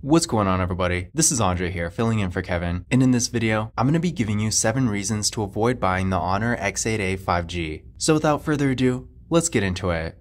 What's going on, everybody? This is Andre here, filling in for Kevin, and in this video, I'm going to be giving you 7 reasons to avoid buying the Honor X8a 5G. So without further ado, let's get into it.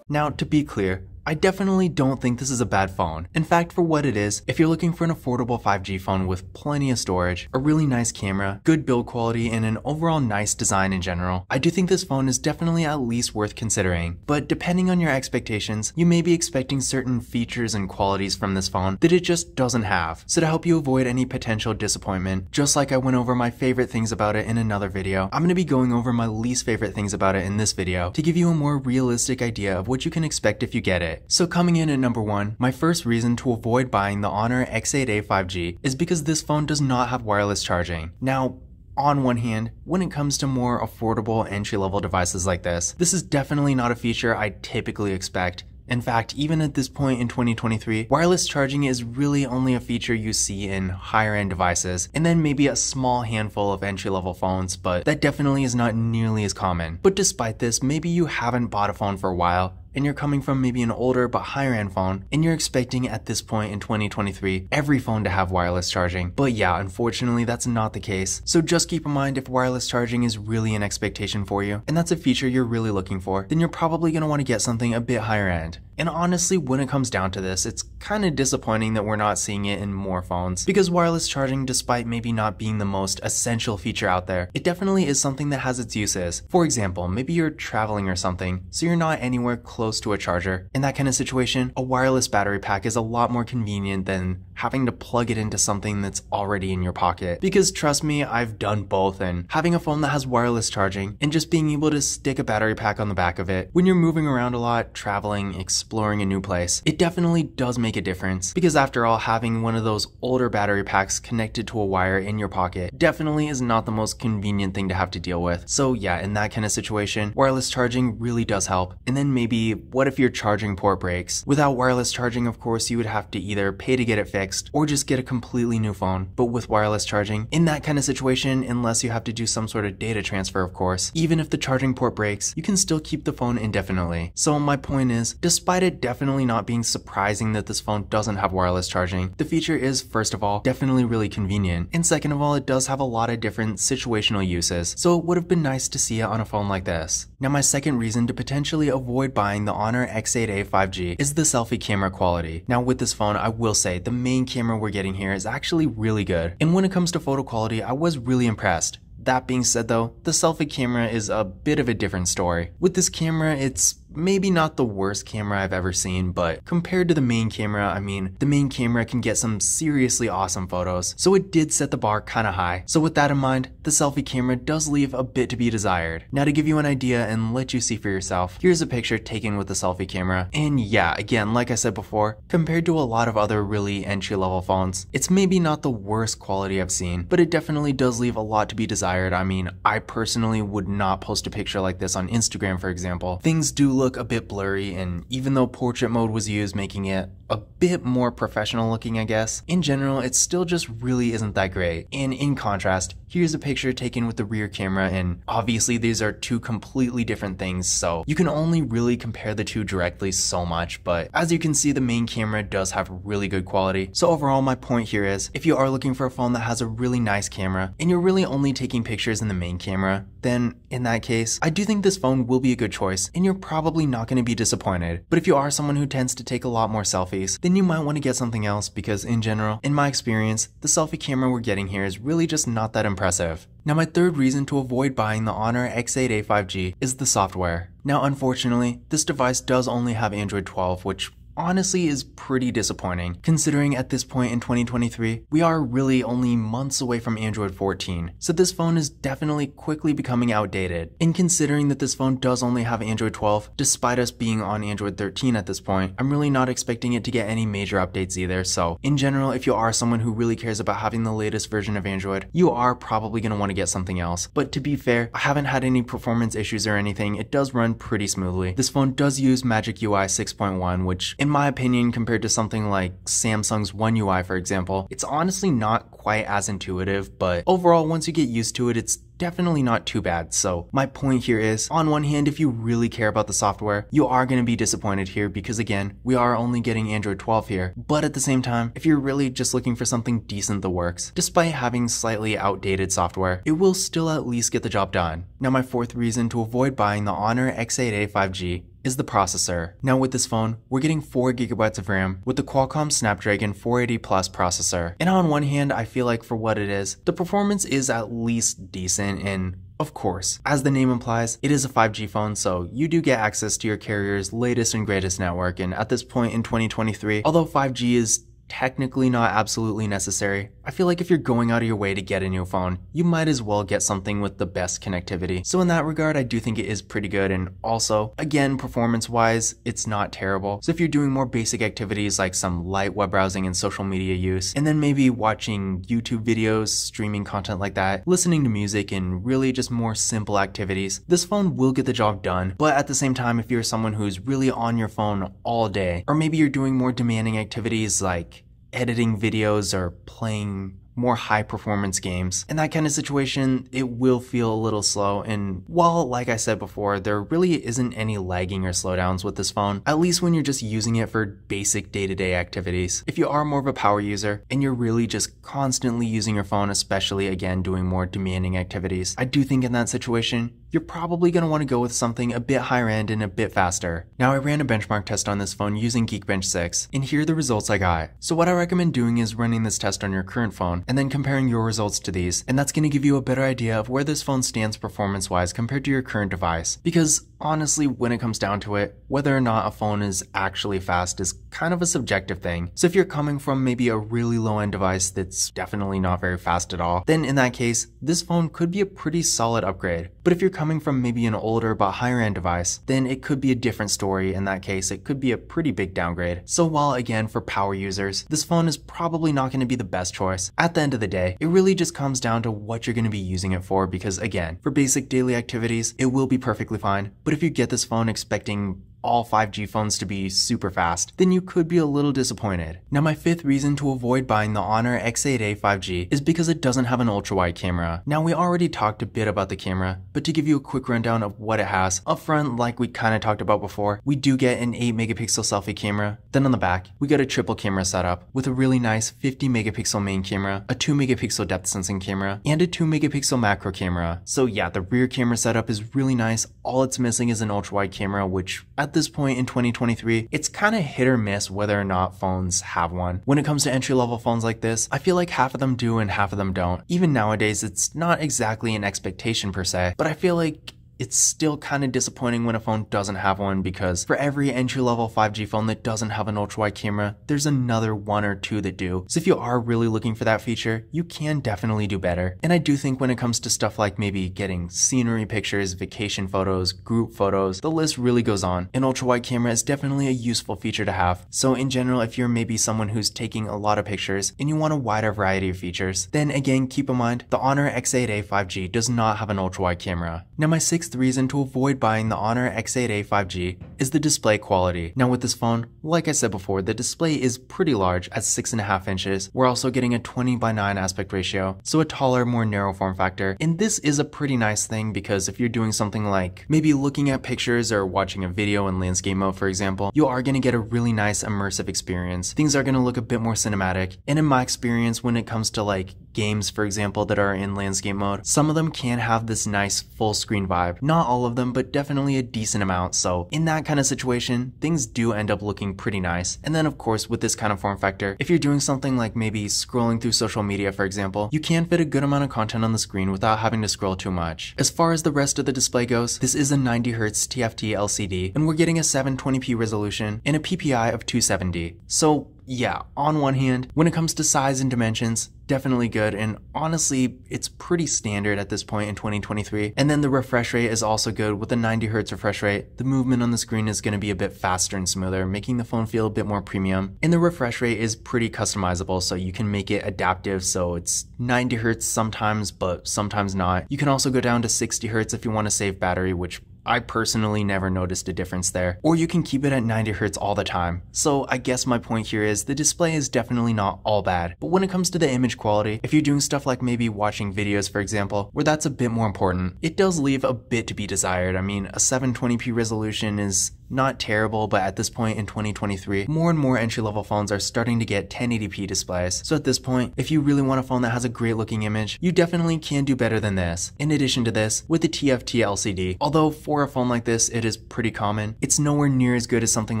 Now, to be clear, I definitely don't think this is a bad phone. In fact, for what it is, if you're looking for an affordable 5G phone with plenty of storage, a really nice camera, good build quality, and an overall nice design in general, I do think this phone is definitely at least worth considering. But depending on your expectations, you may be expecting certain features and qualities from this phone that it just doesn't have. So to help you avoid any potential disappointment, just like I went over my favorite things about it in another video, I'm going to be going over my least favorite things about it in this video to give you a more realistic idea of what you can expect if you get it. So coming in at number 1, my first reason to avoid buying the Honor X8a 5G is because this phone does not have wireless charging. Now, on one hand, when it comes to more affordable entry-level devices like this is definitely not a feature I typically expect. In fact, even at this point in 2023, wireless charging is really only a feature you see in higher-end devices, and then maybe a small handful of entry-level phones, but that definitely is not nearly as common. But despite this, maybe you haven't bought a phone for a while, and you're coming from maybe an older but higher end phone, and you're expecting at this point in 2023 every phone to have wireless charging. But yeah, unfortunately that's not the case. So just keep in mind, if wireless charging is really an expectation for you, and that's a feature you're really looking for, then you're probably going to want to get something a bit higher end. And honestly, when it comes down to this, it's kind of disappointing that we're not seeing it in more phones, because wireless charging, despite maybe not being the most essential feature out there, it definitely is something that has its uses. For example, maybe you're traveling or something, so you're not anywhere close to a charger. In that kind of situation, a wireless battery pack is a lot more convenient than having to plug it into something that's already in your pocket. Because trust me, I've done both, and having a phone that has wireless charging and just being able to stick a battery pack on the back of it when you're moving around a lot, traveling, exploring a new place, it definitely does make a difference. Because after all, having one of those older battery packs connected to a wire in your pocket definitely is not the most convenient thing to have to deal with. So yeah, in that kind of situation, wireless charging really does help. And then maybe, what if your charging port breaks? Without wireless charging, of course, you would have to either pay to get it fixed or just get a completely new phone. But with wireless charging, in that kind of situation, unless you have to do some sort of data transfer, of course, even if the charging port breaks, you can still keep the phone indefinitely. So my point is, despite it definitely not being surprising that this phone doesn't have wireless charging, the feature is, first of all, definitely really convenient, and second of all, it does have a lot of different situational uses, so it would have been nice to see it on a phone like this. Now, my second reason to potentially avoid buying the Honor X8a 5G is the selfie camera quality. Now, with this phone, I will say the main camera we're getting here is actually really good, and when it comes to photo quality, I was really impressed. That being said though, the selfie camera is a bit of a different story. With this camera, it's maybe not the worst camera I've ever seen, but compared to the main camera, I mean, the main camera can get some seriously awesome photos, so it did set the bar kinda high. So with that in mind, the selfie camera does leave a bit to be desired. Now, to give you an idea and let you see for yourself, here's a picture taken with the selfie camera, and yeah, again, like I said before, compared to a lot of other really entry-level phones, it's maybe not the worst quality I've seen, but it definitely does leave a lot to be desired. I mean, I personally would not post a picture like this on Instagram, for example. Things do look a bit blurry, and even though portrait mode was used, making it a bit more professional looking, I guess, in general, it still just really isn't that great. And in contrast, here's a picture taken with the rear camera, and obviously these are two completely different things, so you can only really compare the two directly so much, but as you can see, the main camera does have really good quality. So overall, my point here is, if you are looking for a phone that has a really nice camera, and you're really only taking pictures in the main camera, then in that case, I do think this phone will be a good choice, and you're probably not going to be disappointed. But if you are someone who tends to take a lot more selfies, then you might want to get something else, because in general, in my experience, the selfie camera we're getting here is really just not that impressive. Now, my third reason to avoid buying the Honor X8a 5G is the software. Now, unfortunately, this device does only have Android 12, which honestly is pretty disappointing, considering at this point in 2023, we are really only months away from Android 14, so this phone is definitely quickly becoming outdated. And considering that this phone does only have Android 12, despite us being on Android 13 at this point, I'm really not expecting it to get any major updates either, so in general, if you are someone who really cares about having the latest version of Android, you are probably going to want to get something else. But to be fair, I haven't had any performance issues or anything, it does run pretty smoothly. This phone does use Magic UI 6.1, which in my opinion, compared to something like Samsung's One UI, for example, it's honestly not quite as intuitive, but overall, once you get used to it, it's definitely not too bad. So my point here is, on one hand, if you really care about the software, you are going to be disappointed here because again, we are only getting Android 12 here. But at the same time, if you're really just looking for something decent that works, despite having slightly outdated software, it will still at least get the job done. Now my fourth reason to avoid buying the Honor X8a 5G is the processor. Now with this phone, we're getting 4GB of RAM with the Qualcomm Snapdragon 480 Plus processor. And on one hand, I feel like for what it is, the performance is at least decent, and of course, as the name implies, it is a 5G phone, so you do get access to your carrier's latest and greatest network. And at this point in 2023, although 5G is technically not absolutely necessary, I feel like if you're going out of your way to get a new phone, you might as well get something with the best connectivity. So in that regard, I do think it is pretty good, and also, again, performance-wise, it's not terrible. So if you're doing more basic activities like some light web browsing and social media use, and then maybe watching YouTube videos, streaming content like that, listening to music, and really just more simple activities, this phone will get the job done. But at the same time, if you're someone who's really on your phone all day, or maybe you're doing more demanding activities like editing videos or playing more high performance games, in that kind of situation, it will feel a little slow. And while, like I said before, there really isn't any lagging or slowdowns with this phone, at least when you're just using it for basic day-to-day activities. If you are more of a power user and you're really just constantly using your phone, especially again doing more demanding activities, I do think in that situation, you're probably going to want to go with something a bit higher end and a bit faster. Now I ran a benchmark test on this phone using Geekbench 6, and here are the results I got. So what I recommend doing is running this test on your current phone, and then comparing your results to these, and that's going to give you a better idea of where this phone stands performance-wise compared to your current device. Because honestly, when it comes down to it, whether or not a phone is actually fast is kind of a subjective thing. So if you're coming from maybe a really low-end device that's definitely not very fast at all, then in that case, this phone could be a pretty solid upgrade. But if you're coming from maybe an older but higher-end device, then it could be a different story. In that case, it could be a pretty big downgrade. So while again, for power users, this phone is probably not going to be the best choice, at the end of the day, it really just comes down to what you're going to be using it for, because again, for basic daily activities, it will be perfectly fine. But if you get this phone expecting all 5G phones to be super fast, then you could be a little disappointed. Now my fifth reason to avoid buying the Honor X8a 5G is because it doesn't have an ultra-wide camera. Now we already talked a bit about the camera, but to give you a quick rundown of what it has, up front, like we kind of talked about before, we do get an 8-megapixel selfie camera. Then on the back, we got a triple camera setup with a really nice 50-megapixel main camera, a 2-megapixel depth sensing camera, and a 2-megapixel macro camera. So yeah, the rear camera setup is really nice. All it's missing is an ultra-wide camera, which at this point in 2023, it's kind of hit or miss whether or not phones have one. When it comes to entry-level phones like this, I feel like half of them do and half of them don't. Even nowadays, it's not exactly an expectation per se, but I feel like it's still kind of disappointing when a phone doesn't have one, because for every entry-level 5G phone that doesn't have an ultra-wide camera, there's another one or two that do. So if you are really looking for that feature, you can definitely do better. And I do think when it comes to stuff like maybe getting scenery pictures, vacation photos, group photos, the list really goes on. An ultra-wide camera is definitely a useful feature to have. So in general, if you're maybe someone who's taking a lot of pictures and you want a wider variety of features, then again, keep in mind, the Honor X8a 5G does not have an ultra-wide camera. Now my sixth reason to avoid buying the Honor X8a 5G is the display quality. Now with this phone, like I said before, the display is pretty large at 6.5 inches. We're also getting a 20:9 aspect ratio, so a taller, more narrow form factor. And this is a pretty nice thing, because if you're doing something like maybe looking at pictures or watching a video in landscape mode, for example, you are going to get a really nice immersive experience. Things are going to look a bit more cinematic. And in my experience, when it comes to like games, for example, that are in landscape mode, some of them can have this nice full screen vibe. Not all of them, but definitely a decent amount. So in that kind of situation, things do end up looking pretty nice. And then of course, with this kind of form factor, if you're doing something like maybe scrolling through social media, for example, you can fit a good amount of content on the screen without having to scroll too much. As far as the rest of the display goes, this is a 90Hz TFT LCD, and we're getting a 720p resolution and a PPI of 270. So yeah, on one hand, when it comes to size and dimensions, definitely good, and honestly, it's pretty standard at this point in 2023. And then the refresh rate is also good with a 90Hz refresh rate. The movement on the screen is going to be a bit faster and smoother, making the phone feel a bit more premium. And the refresh rate is pretty customizable, so you can make it adaptive, so it's 90Hz sometimes, but sometimes not. You can also go down to 60Hz if you want to save battery, which I personally never noticed a difference there. Or you can keep it at 90Hz all the time. So I guess my point here is the display is definitely not all bad. But when it comes to the image quality, if you're doing stuff like maybe watching videos, for example, where that's a bit more important, it does leave a bit to be desired. I mean, a 720p resolution is not terrible, but at this point in 2023, more and more entry-level phones are starting to get 1080p displays. So at this point, if you really want a phone that has a great looking image, you definitely can do better than this. In addition to this, with the TFT LCD, although for a phone like this, it is pretty common, it's nowhere near as good as something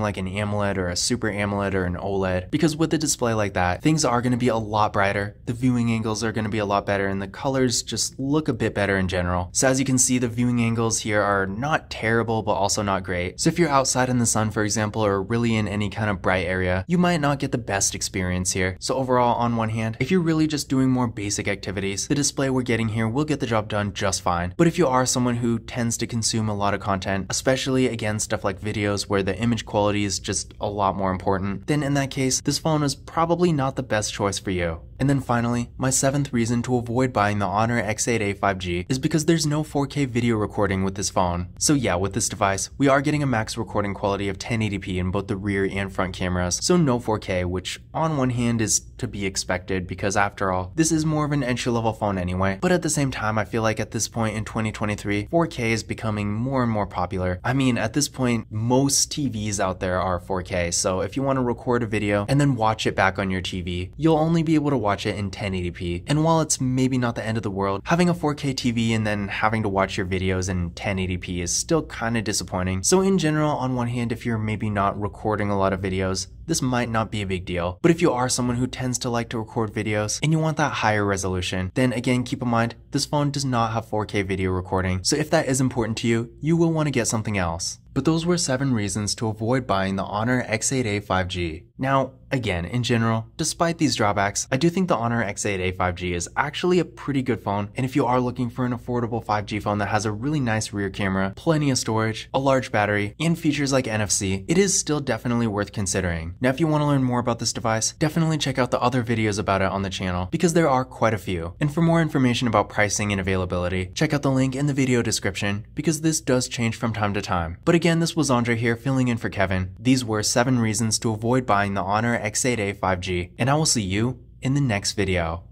like an AMOLED or a Super AMOLED or an OLED, because with a display like that, things are going to be a lot brighter, the viewing angles are going to be a lot better, and the colors just look a bit better in general. So as you can see, the viewing angles here are not terrible, but also not great. So if you're outside in the sun, for example, or really in any kind of bright area, you might not get the best experience here. So overall, on one hand, if you're really just doing more basic activities, the display we're getting here will get the job done just fine. But if you are someone who tends to consume a lot of content, especially again stuff like videos where the image quality is just a lot more important, then in that case, this phone is probably not the best choice for you. And then finally, my 7th reason to avoid buying the Honor X8a 5G is because there's no 4K video recording with this phone. So yeah, with this device, we are getting a max recording quality of 1080p in both the rear and front cameras, so no 4K, which on one hand is to be expected because after all, this is more of an entry-level phone anyway. But at the same time, I feel like at this point in 2023, 4K is becoming more and more popular. I mean, at this point, most TVs out there are 4K, so if you want to record a video and then watch it back on your TV, you'll only be able to watch it in 1080p. And while it's maybe not the end of the world, having a 4K TV and then having to watch your videos in 1080p is still kind of disappointing. So in general, on one hand, if you're maybe not recording a lot of videos, this might not be a big deal. But if you are someone who tends to like to record videos and you want that higher resolution, then again, keep in mind, this phone does not have 4K video recording. So if that is important to you, you will want to get something else. But those were 7 reasons to avoid buying the Honor X8a 5G. Now, again, in general, despite these drawbacks, I do think the Honor X8a 5G is actually a pretty good phone, and if you are looking for an affordable 5G phone that has a really nice rear camera, plenty of storage, a large battery, and features like NFC, it is still definitely worth considering. Now, if you want to learn more about this device, definitely check out the other videos about it on the channel, because there are quite a few. And for more information about pricing and availability, check out the link in the video description, because this does change from time to time. But again, this was Andre here filling in for Kevin. These were 7 reasons to avoid buying the Honor X8a 5G, and I will see you in the next video.